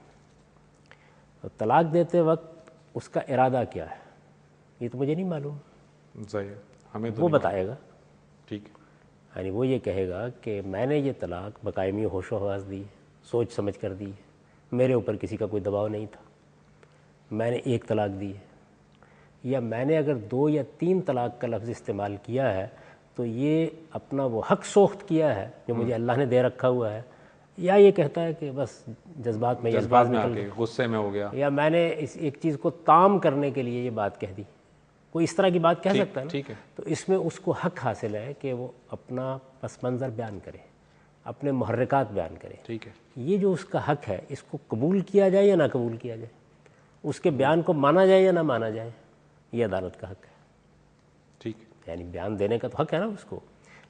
تو طلاق دیتے وقت اس کا ارادہ کیا ہے یہ تو مجھے نہیں معلوم. ہمیں وہ بتائے گا. ٹھیک. یعنی وہ یہ کہے گا کہ میں نے یہ طلاق بقائمی ہوش و حواس دی، سوچ سمجھ کر دی، میرے اوپر کسی کا کوئی دباؤ نہیں تھا، میں نے ایک طلاق دی ہے. یا میں نے اگر 2 یا 3 طلاق کا لفظ استعمال کیا ہے تو یہ اپنا وہ حق سوخت کیا ہے جو مجھے اللہ نے دے رکھا ہوا ہے. یا یہ کہتا ہے کہ بس جذبات میں یہ الفاظ نکل گئے، غصے میں ہو گیا، یا میں نے اس ایک چیز کو تام کرنے کے لیے یہ بات کہہ دی. کوئی اس طرح کی بات کہہ سکتا ہے نا. تو اس میں اس کو حق حاصل ہے کہ وہ اپنا پس منظر بیان کرے، اپنے محرکات بیان کرے. ٹھیک ہے. یہ جو اس کا حق ہے اس کو قبول کیا جائے یا نہ قبول کیا جائے، اس کے بیان کو مانا جائے یا نہ مانا جائے، یہ عدالت کا حق ہے. ٹھیک. یعنی بیان دینے کا تو حق ہے نا اس کو،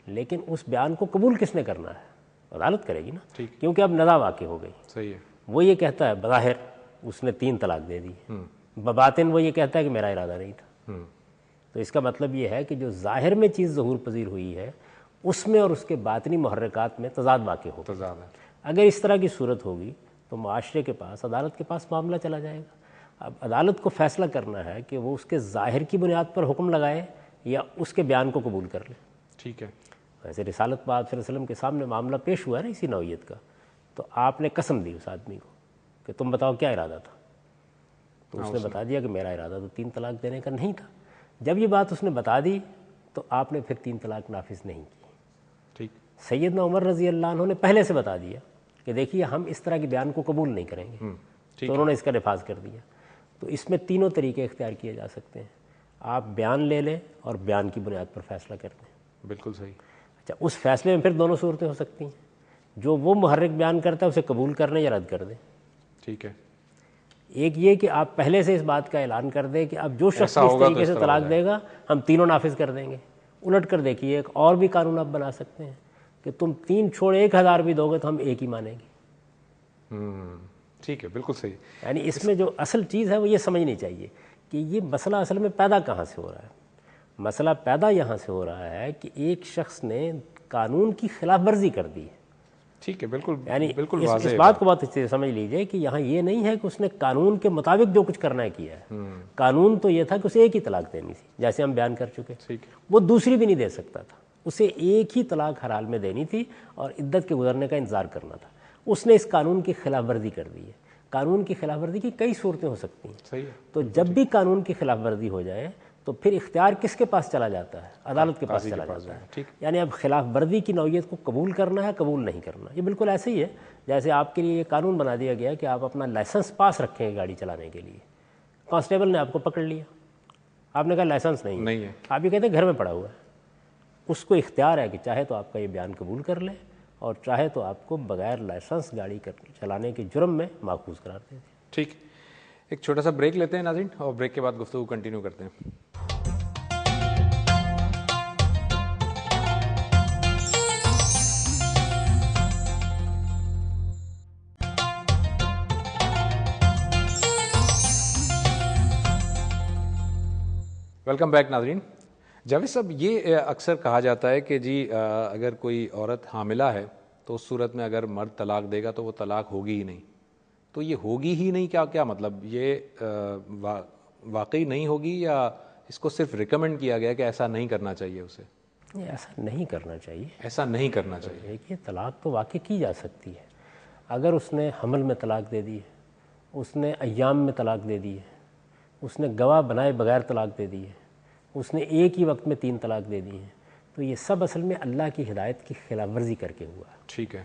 لیکن اس بیان کو قبول کس نے کرنا ہے؟ عدالت کرے گی نا. کیونکہ اب نزاع واقع ہو گئی. صحیح ہے. وہ یہ کہتا ہے بظاہر اس نے 3 طلاق دے دی، بباطن وہ یہ کہتا ہے کہ میرا ارادہ نہیں تھا. تو اس کا مطلب یہ ہے کہ جو ظاہر میں چیز ظہور پذیر ہوئی ہے اس میں اور اس کے باطنی محرکات میں تضاد واقع ہو. اگر اس طرح کی صورت ہوگی تو معاشرے کے پاس، عدالت کے پاس معاملہ چلا جائے گا. اب عدالت کو فیصلہ کرنا ہے کہ وہ اس کے ظاہر کی بنیاد پر حکم لگائے یا اس کے بیان کو قبول کر لے. ٹھیک ہے. ویسے رسالت پاک صلی اللہ علیہ وسلم کے سامنے معاملہ پیش ہوا ہے نا اسی نوعیت کا، تو آپ نے قسم دی اس آدمی کو کہ تم بتاؤ کیا ارادہ تھا. تو اس نے بتا دیا کہ میرا ارادہ تو 3 طلاق دینے کا نہیں تھا. جب یہ بات اس نے بتا دی تو آپ نے پھر 3 طلاق نافذ نہیں کی. ٹھیک. سیدنا عمر رضی اللہ عنہ نے پہلے سے بتا دیا کہ دیکھیے ہم اس طرح کے بیان کو قبول نہیں کریں گے. تو انہوں نے اس کا نفاذ کر دیا. تو اس میں تینوں طریقے اختیار کیے جا سکتے ہیں. آپ بیان لے لیں اور بیان کی بنیاد پر فیصلہ کر دیں. بالکل صحیح. اچھا، اس فیصلے میں پھر دونوں صورتیں ہو سکتی ہیں. جو وہ محرک بیان کرتا ہے اسے قبول کرنے یا رد کر دیں. ٹھیک ہے. ایک یہ کہ آپ پہلے سے اس بات کا اعلان کر دیں کہ اب جو شخص اس طریقے سے طلاق دے گا ہم تینوں نافذ کر دیں گے. الٹ کر دیکھیے ایک اور بھی قانون آپ بنا سکتے ہیں کہ تم 3 چھوڑ 1000 بھی دو گے تو ہم ایک ہی مانیں گے. ٹھیک ہے. بالکل صحیح. یعنی اس میں جو اصل چیز ہے وہ یہ سمجھنی چاہیے کہ یہ مسئلہ اصل میں پیدا کہاں سے ہو رہا ہے. مسئلہ پیدا یہاں سے ہو رہا ہے کہ ایک شخص نے قانون کی خلاف ورزی کر دی ہے. ٹھیک ہے. بالکل. یعنی بالکل اس بات کو بہت اچھے سے سمجھ لیجئے کہ یہاں یہ نہیں ہے کہ اس نے قانون کے مطابق جو کچھ کرنا ہے کیا ہے. قانون تو یہ تھا کہ اسے ایک ہی طلاق دینی تھی جیسے ہم بیان کر چکے. وہ دوسری بھی نہیں دے سکتا تھا، اسے ایک ہی طلاق ہر حال میں دینی تھی اور عدت کے گزرنے کا انتظار کرنا تھا. اس نے اس قانون کی خلاف ورزی کر دی ہے. قانون کی خلاف ورزی کی کئی صورتیں ہو سکتی ہیں. صحیح ہے. تو جب بھی قانون کی خلاف ورزی ہو جائے تو پھر اختیار کس کے پاس چلا جاتا ہے؟ عدالت کے پاس چلا جاتا ہے. یعنی اب خلاف ورزی کی نوعیت کو قبول کرنا ہے، قبول نہیں کرنا. یہ بالکل ایسے ہی ہے جیسے آپ کے لیے یہ قانون بنا دیا گیا کہ آپ اپنا لائسنس پاس رکھیں گاڑی چلانے کے لیے. کانسٹیبل نے آپ کو پکڑ لیا، آپ نے کہا لائسنس نہیں ہے. آپ یہ کہتے ہیں گھر میں پڑا ہوا ہے. اس کو اختیار ہے کہ چاہے تو آپ کا یہ بیان قبول کر لے اور چاہے تو آپ کو بغیر لائسنس گاڑی چلانے کے جرم میں ماخوذ قرار دے دے. ٹھیک. ایک چھوٹا سا بریک لیتے ہیں ناظرین اور بریک کے بعد گفتگو کنٹینیو کرتے ہیں. ویلکم بیک ناظرین. جاوید صاحب، یہ اکثر کہا جاتا ہے کہ جی اگر کوئی عورت حاملہ ہے تو اس صورت میں اگر مرد طلاق دے گا تو وہ طلاق ہوگی ہی نہیں. تو یہ ہوگی ہی نہیں کیا مطلب؟ یہ واقعی نہیں ہوگی یا اس کو صرف ریکمینڈ کیا گیا کہ ایسا نہیں کرنا چاہیے اسے؟ ایسا نہیں کرنا چاہیے. ایسا نہیں کرنا چاہیے. دیکھیے طلاق تو واقع کی جا سکتی ہے. اگر اس نے حمل میں طلاق دے دی ہے، اس نے ایام میں طلاق دے دی ہے، اس نے گواہ بنائے بغیر طلاق دے دی ہے، اس نے ایک ہی وقت میں 3 طلاق دے دی ہیں، تو یہ سب اصل میں اللہ کی ہدایت کی خلاف ورزی کر کے ہوا ہے. ٹھیک ہے.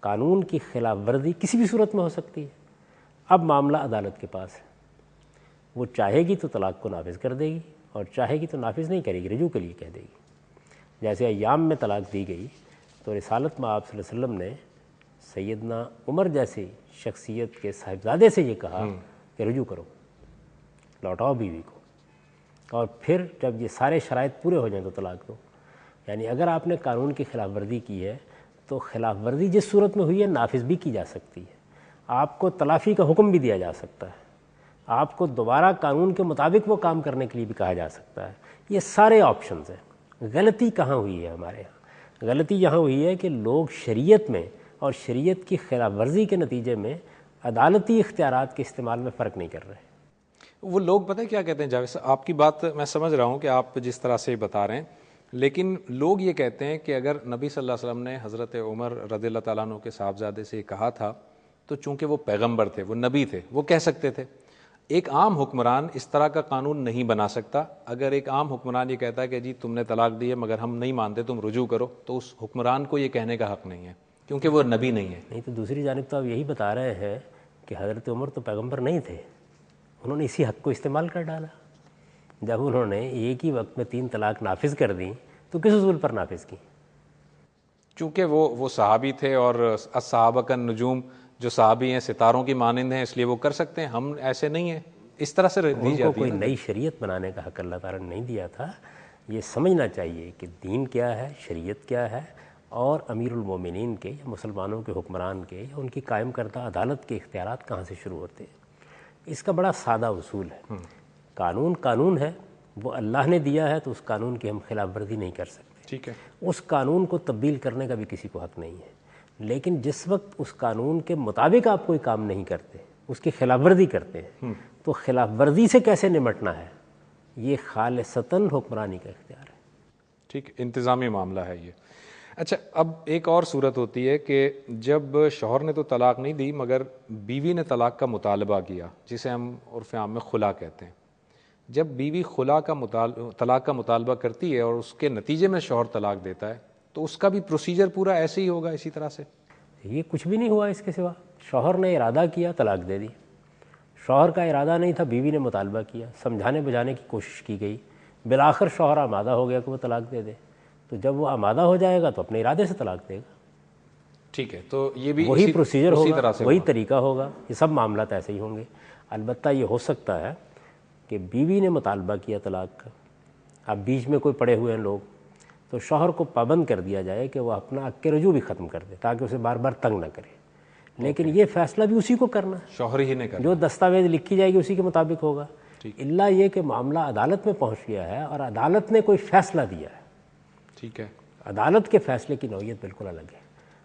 قانون کی خلاف ورزی کسی بھی صورت میں ہو سکتی ہے. اب معاملہ عدالت کے پاس ہے، وہ چاہے گی تو طلاق کو نافذ کر دے گی اور چاہے گی تو نافذ نہیں کرے گی، رجوع کے لیے کہہ دے گی۔ جیسے ایام میں طلاق دی گئی تو رسالت میں آپ صلی اللہ علیہ وسلم نے سیدنا عمر جیسی شخصیت کے صاحبزادے سے یہ کہا کہ رجوع کرو، لوٹاؤ بیوی کو، اور پھر جب یہ سارے شرائط پورے ہو جائیں تو طلاق دو۔ یعنی اگر آپ نے قانون کی خلاف ورزی کی ہے تو خلاف ورزی جس صورت میں ہوئی ہے نافذ بھی کی جا سکتی ہے، آپ کو تلافی کا حکم بھی دیا جا سکتا ہے، آپ کو دوبارہ قانون کے مطابق وہ کام کرنے کے لیے بھی کہا جا سکتا ہے۔ یہ سارے آپشنز ہیں۔ غلطی کہاں ہوئی ہے ہمارے یہاں؟ غلطی یہاں ہوئی ہے کہ لوگ شریعت میں اور شریعت کی خلاف ورزی کے نتیجے میں عدالتی اختیارات کے استعمال میں فرق نہیں کر رہے۔ وہ لوگ پتہ کیا کہتے ہیں جاوید صاحب، آپ کی بات میں سمجھ رہا ہوں کہ آپ جس طرح سے بتا رہے ہیں، لیکن لوگ یہ کہتے ہیں کہ اگر نبی صلی اللہ علیہ وسلم نے حضرت عمر رضی اللہ تعالیٰ عنہ کے صاحبزادے سے یہ کہا تھا تو چونکہ وہ پیغمبر تھے، وہ نبی تھے، وہ کہہ سکتے تھے۔ ایک عام حکمران اس طرح کا قانون نہیں بنا سکتا۔ اگر ایک عام حکمران یہ کہتا ہے کہ جی تم نے طلاق دی ہے مگر ہم نہیں مانتے، تم رجوع کرو، تو اس حکمران کو یہ کہنے کا حق نہیں ہے کیونکہ وہ نبی نہیں ہے۔ نہیں تو دوسری جانب تو آپ یہی بتا رہے ہیں کہ حضرت عمر تو پیغمبر نہیں تھے، انہوں نے اسی حق کو استعمال کر ڈالا۔ جب انہوں نے ایک ہی وقت میں 3 طلاق نافذ کر دیں تو کس اصول پر نافذ کی؟ چونکہ وہ صحابی تھے، اور الصحابہ کا نجوم، جو صحابی ہیں ستاروں کی مانند ہیں، اس لیے وہ کر سکتے ہیں، ہم ایسے نہیں ہیں، اس طرح سے دی ان کو جاتی کوئی ہے۔ نئی شریعت بنانے کا حق اللہ تعالیٰ نے نہیں دیا تھا۔ یہ سمجھنا چاہیے کہ دین کیا ہے، شریعت کیا ہے، اور امیر المومنین کے یا مسلمانوں کے حکمران کے یا ان کی قائم کردہ عدالت کے اختیارات کہاں سے شروع ہوتے ہیں۔ اس کا بڑا سادہ اصول ہے، قانون قانون ہے، وہ اللہ نے دیا ہے تو اس قانون کی ہم خلاف ورزی نہیں کر سکتے۔ ٹھیک ہے، اس قانون کو تبدیل کرنے کا بھی کسی کو حق نہیں ہے، لیکن جس وقت اس قانون کے مطابق آپ کوئی کام نہیں کرتے، اس کی خلاف ورزی کرتے ہیں، تو خلاف ورزی سے کیسے نمٹنا ہے، یہ خالصتاً حکمرانی کا اختیار ہے۔ ٹھیک، انتظامی معاملہ ہے یہ۔ اچھا، اب ایک اور صورت ہوتی ہے کہ جب شوہر نے تو طلاق نہیں دی مگر بیوی نے طلاق کا مطالبہ کیا، جسے ہم عرف عام میں خلا کہتے ہیں۔ جب بیوی خلا کا طلاق کا مطالبہ کرتی ہے اور اس کے نتیجے میں شوہر طلاق دیتا ہے تو اس کا بھی پروسیجر پورا ایسے ہی ہوگا، اسی طرح سے؟ یہ کچھ بھی نہیں ہوا اس کے سوا، شوہر نے ارادہ کیا طلاق دے دی، شوہر کا ارادہ نہیں تھا، بیوی نے مطالبہ کیا، سمجھانے بجھانے کی کوشش کی گئی، بالآخر شوہر آمادہ ہو گیا کہ وہ طلاق دے دے، تو جب وہ آمادہ ہو جائے گا تو اپنے ارادے سے طلاق دے گا۔ ٹھیک ہے، تو یہ بھی وہی پروسیجر ہوگا، طرح سے وہی طریقہ ہوگا، یہ سب معاملات ایسے ہی ہوں گے۔ البتہ یہ ہو سکتا ہے کہ بیوی نے مطالبہ کیا طلاق کا، اب بیچ میں کوئی پڑے ہوئے ہیں لوگ، تو شوہر کو پابند کر دیا جائے کہ وہ اپنا حق رجوع بھی ختم کر دے تاکہ اسے بار بار تنگ نہ کرے، لیکن یہ فیصلہ بھی اسی کو کرنا ہے، شوہر ہی نے کرنا، جو دستاویز لکھی جائے گی اسی کے مطابق ہوگا، الا یہ کہ معاملہ عدالت میں پہنچ گیا ہے اور عدالت نے کوئی فیصلہ دیا ہے۔ ٹھیک ہے، عدالت کے فیصلے کی نوعیت بالکل الگ ہے۔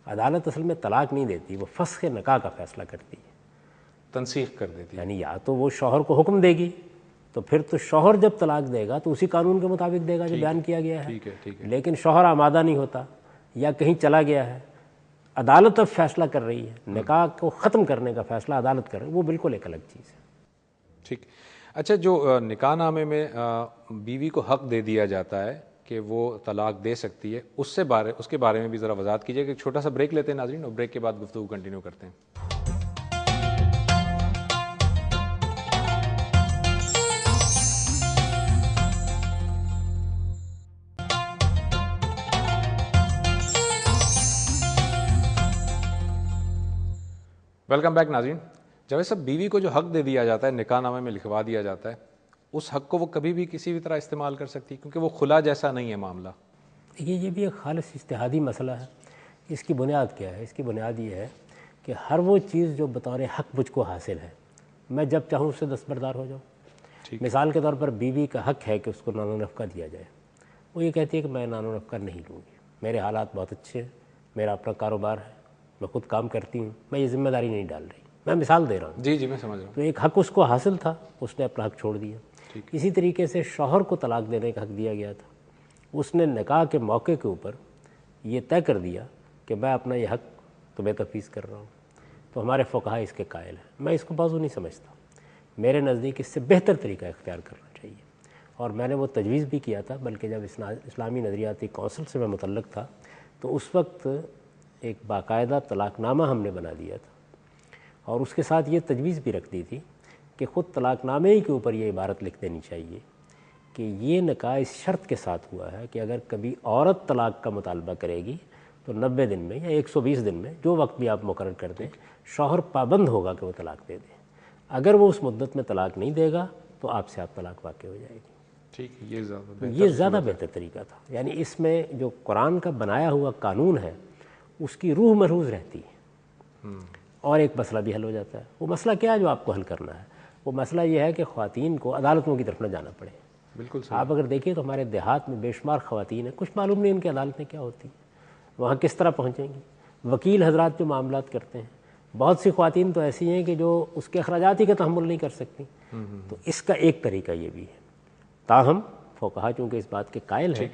عدالت اصل میں طلاق نہیں دیتی، وہ فسخ نکاح کا فیصلہ کرتی ہے، تنسیخ کر دیتی ہے۔ یعنی یا تو وہ شوہر کو حکم دے گی تو پھر تو شوہر جب طلاق دے گا تو اسی قانون کے مطابق دے گا جو بیان کیا گیا ہے، ٹھیک ہے، ٹھیک ہے، لیکن شوہر آمادہ نہیں ہوتا یا کہیں چلا گیا ہے، عدالت اب فیصلہ کر رہی ہے، نکاح کو ختم کرنے کا فیصلہ عدالت کر رہی ہے، وہ بالکل ایک الگ چیز ہے۔ ٹھیک۔ اچھا، جو نکاح نامے میں بیوی کو حق دے دیا جاتا ہے کہ وہ طلاق دے سکتی ہے، اس کے بارے میں بھی ذرا وضاحت کیجیے کہ چھوٹا سا بریک لیتے ہیں ناظرین، اور بریک کے بعد گفتگو کنٹینیو کرتے ہیں۔ ویلکم بیک ناظرین۔ جاوید صاحب، بیوی کو جو حق دے دیا جاتا ہے، نکاح نامے میں لکھوا دیا جاتا ہے، اس حق کو وہ کبھی بھی کسی بھی طرح استعمال کر سکتی ہے کیونکہ وہ خلا جیسا نہیں ہے معاملہ؟ یہ بھی ایک خالص اجتہادی مسئلہ ہے۔ اس کی بنیاد کیا ہے؟ اس کی بنیاد یہ ہے کہ ہر وہ چیز جو بطور حق مجھ کو حاصل ہے، میں جب چاہوں اس سے دستبردار ہو جاؤں۔ مثال کے طور پر بیوی کا حق ہے کہ اس کو نان و نفقہ دیا جائے، وہ یہ کہتی ہے کہ میں نان و نفقہ نہیں لوں گی، میرے حالات بہت اچھے ہیں، میرا اپنا کاروبار ہے، میں خود کام کرتی ہوں، میں یہ ذمہ داری نہیں ڈال رہی، میں مثال دے رہا ہوں۔ جی میں سمجھ رہا ہوں۔ تو ایک حق اس کو حاصل تھا، اس نے اپنا حق چھوڑ دیا۔ اسی طریقے سے شوہر کو طلاق دینے کا حق دیا گیا تھا، اس نے نکاح کے موقع کے اوپر یہ طے کر دیا کہ میں اپنا یہ حق تمہیں تفویض کر رہا ہوں، تو ہمارے فقہا اس کے قائل ہیں۔ میں اس کو بازو نہیں سمجھتا، میرے نزدیک اس سے بہتر طریقہ اختیار کرنا چاہیے، اور میں نے وہ تجویز بھی کیا تھا، بلکہ جب اسلامی نظریاتی کونسل سے میں متعلق تھا تو اس وقت ایک باقاعدہ طلاق نامہ ہم نے بنا دیا تھا، اور اس کے ساتھ یہ تجویز بھی رکھ دی تھی کہ خود طلاق نامے ہی کے اوپر یہ عبارت لکھ دینی چاہیے کہ یہ نکاح اس شرط کے ساتھ ہوا ہے کہ اگر کبھی عورت طلاق کا مطالبہ کرے گی تو 90 دن میں یا 120 دن میں جو وقت بھی آپ مقرر کر دیں شوہر پابند ہوگا کہ وہ طلاق دے دے. اگر وہ اس مدت میں طلاق نہیں دے گا تو آپ سے آپ طلاق واقع ہو جائے گی. ٹھیک، یہ زیادہ بہتر طریقہ تھا. یعنی اس میں جو قرآن کا بنایا ہوا قانون ہے اس کی روح محفوظ رہتی ہے اور ایک مسئلہ بھی حل ہو جاتا ہے. وہ مسئلہ کیا ہے جو آپ کو حل کرنا ہے؟ وہ مسئلہ یہ ہے کہ خواتین کو عدالتوں کی طرف نہ جانا پڑے. بالکل صحیح. آپ اگر دیکھیں تو ہمارے دیہات میں بے شمار خواتین ہیں، کچھ معلوم نہیں ان کی عدالتیں کیا ہوتی ہیں، وہاں کس طرح پہنچیں گی. وکیل حضرات جو معاملات کرتے ہیں، بہت سی خواتین تو ایسی ہیں کہ جو اس کے اخراجات ہی کا تحمل نہیں کر سکتی. تو اس کا ایک طریقہ یہ بھی ہے. تاہم فقہا چونکہ اس بات کے قائل ہیں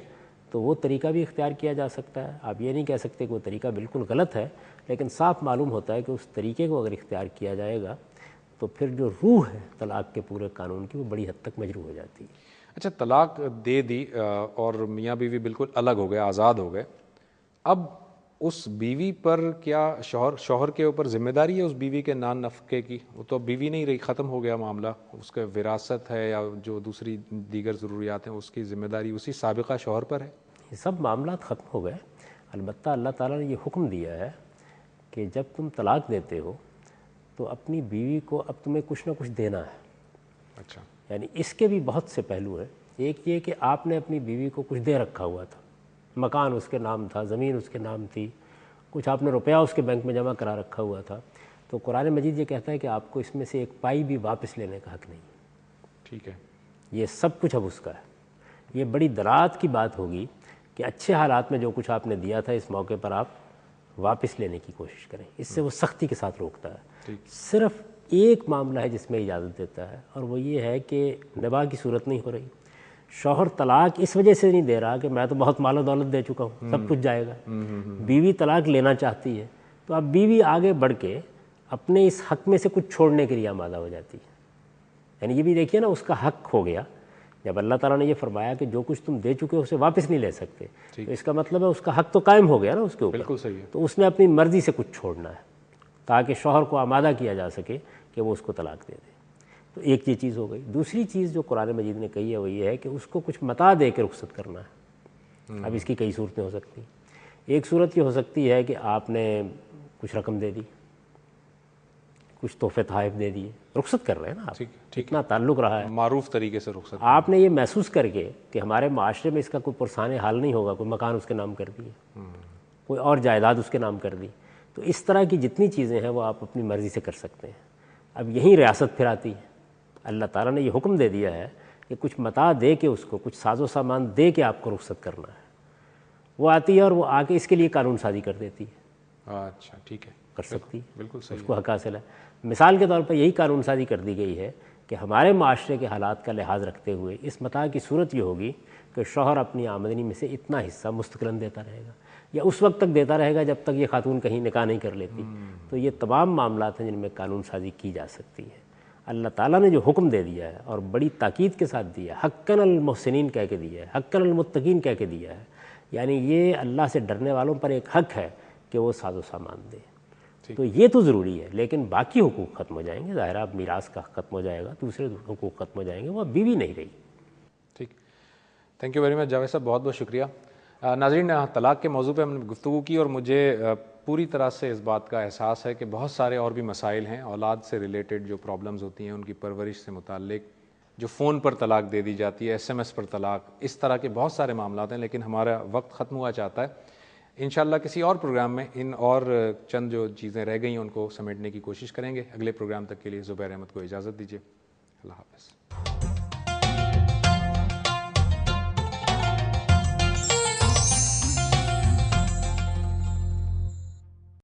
تو وہ طریقہ بھی اختیار کیا جا سکتا ہے. آپ یہ نہیں کہہ سکتے کہ وہ طریقہ بالکل غلط ہے، لیکن صاف معلوم ہوتا ہے کہ اس طریقے کو اگر اختیار کیا جائے گا تو پھر جو روح ہے طلاق کے پورے قانون کی وہ بڑی حد تک مجروح ہو جاتی ہے. اچھا، طلاق دے دی اور میاں بیوی بالکل الگ ہو گئے، آزاد ہو گئے. اب اس بیوی پر کیا شوہر کے اوپر ذمہ داری ہے اس بیوی کے نان نفقے کی؟ وہ تو بیوی نہیں رہی، ختم ہو گیا معاملہ. اس کا وراثت ہے یا جو دوسری دیگر ضروریات ہیں اس کی ذمہ داری اسی سابقہ شوہر پر ہے. یہ سب معاملات ختم ہو گئے. البتہ اللہ تعالیٰ نے یہ حکم دیا ہے کہ جب تم طلاق دیتے ہو تو اپنی بیوی کو اب تمہیں کچھ نہ کچھ دینا ہے. اچھا. یعنی اس کے بھی بہت سے پہلو ہیں. ایک یہ کہ آپ نے اپنی بیوی کو کچھ دے رکھا ہوا تھا، مکان اس کے نام تھا، زمین اس کے نام تھی، کچھ آپ نے روپیہ اس کے بینک میں جمع کرا رکھا ہوا تھا. تو قرآن مجید یہ کہتا ہے کہ آپ کو اس میں سے ایک پائی بھی واپس لینے کا حق نہیں. ٹھیک ہے. یہ سب کچھ اب اس کا ہے. یہ بڑی درات کی بات ہوگی کہ اچھے حالات میں جو کچھ آپ نے دیا تھا اس موقع پر آپ واپس لینے کی کوشش کریں. اس سے وہ سختی کے ساتھ روکتا ہے. صرف ایک معاملہ ہے جس میں اجازت دیتا ہے اور وہ یہ ہے کہ نباہ کی صورت نہیں ہو رہی. شوہر طلاق اس وجہ سے نہیں دے رہا کہ میں تو بہت مال و دولت دے چکا ہوں، سب کچھ جائے گا. بیوی طلاق لینا چاہتی ہے تو اب بیوی آگے بڑھ کے اپنے اس حق میں سے کچھ چھوڑنے کے لیے آمادہ ہو جاتی ہے. یعنی یہ بھی دیکھیے نا، اس کا حق ہو گیا. جب اللہ تعالیٰ نے یہ فرمایا کہ جو کچھ تم دے چکے ہو اسے واپس نہیں لے سکتے، تو اس کا مطلب ہے اس کا حق تو قائم ہو گیا نا اس کے اوپر. بالکل صحیح ہے. تو اس نے اپنی مرضی سے کچھ چھوڑنا ہے تاکہ شوہر کو آمادہ کیا جا سکے کہ وہ اس کو طلاق دے دے. تو ایک یہ چیز ہو گئی. دوسری چیز جو قرآن مجید نے کہی ہے وہ یہ ہے کہ اس کو کچھ متاع دے کے رخصت کرنا ہے. اب اس کی کئی صورتیں ہو سکتی ہیں. ایک صورت یہ ہو سکتی ہے کہ آپ نے کچھ رقم دے دی، کچھ تحفے تحائف دے دیے، رخصت کر رہے ہیں نا آپ. اتنا تعلق رہا ہے، معروف طریقے سے رخصت. آپ نے یہ محسوس کر کے کہ ہمارے معاشرے میں اس کا کوئی پرسان حال نہیں ہوگا، کوئی مکان اس کے نام کر دیے، کوئی اور جائیداد اس کے نام کر دی. تو اس طرح کی جتنی چیزیں ہیں وہ آپ اپنی مرضی سے کر سکتے ہیں. اب یہیں ریاست پھر آتی ہے. اللہ تعالیٰ نے یہ حکم دے دیا ہے کہ کچھ متاع دے کے اس کو کچھ ساز و سامان دے کے آپ کو رخصت کرنا ہے. وہ آتی ہے اور وہ آ کے اس کے لیے قانون سازی کر دیتی ہے. اچھا ٹھیک ہے، کر سکتی ہے، بالکل صحیح. اس کو حق حاصل ہے. مثال کے طور پر یہی قانون سازی کر دی گئی ہے کہ ہمارے معاشرے کے حالات کا لحاظ رکھتے ہوئے اس متاع کی صورت یہ ہوگی کہ شوہر اپنی آمدنی میں سے اتنا حصہ مستقلاً دیتا رہے گا یا اس وقت تک دیتا رہے گا جب تک یہ خاتون کہیں نکاح نہیں کر لیتی. تو یہ تمام معاملات ہیں جن میں قانون سازی کی جا سکتی ہے. اللہ تعالیٰ نے جو حکم دے دیا ہے اور بڑی تاکید کے ساتھ دیا ہے، حقاً المحسنین کہہ کے دیا ہے، حقاً المتقین کہہ کے دیا ہے. یعنی یہ اللہ سے ڈرنے والوں پر ایک حق ہے کہ وہ ساز و سامان دے. تو یہ تو ضروری ہے، لیکن باقی حقوق ختم ہو جائیں گے. ظاہر اب میراث کا ختم ہو جائے گا، دوسرے حقوق ختم ہو جائیں گے، وہ اب بیوی نہیں رہی. ٹھیک. Thank you very much Javed صاحب، بہت بہت شکریہ. ناظرین، طلاق کے موضوع پہ ہم نے گفتگو کی اور مجھے پوری طرح سے اس بات کا احساس ہے کہ بہت سارے اور بھی مسائل ہیں. اولاد سے ریلیٹڈ جو پرابلمز ہوتی ہیں، ان کی پرورش سے متعلق، جو فون پر طلاق دے دی جاتی ہے، SMS پر طلاق، اس طرح کے بہت سارے معاملات ہیں. لیکن ہمارا وقت ختم ہوا چاہتا ہے. انشاءاللہ کسی اور پروگرام میں ان اور چند جو چیزیں رہ گئی ہیں ان کو سمیٹنے کی کوشش کریں گے. اگلے پروگرام تک کے لیے زبیر احمد کو اجازت دیجیے. اللہ حافظ.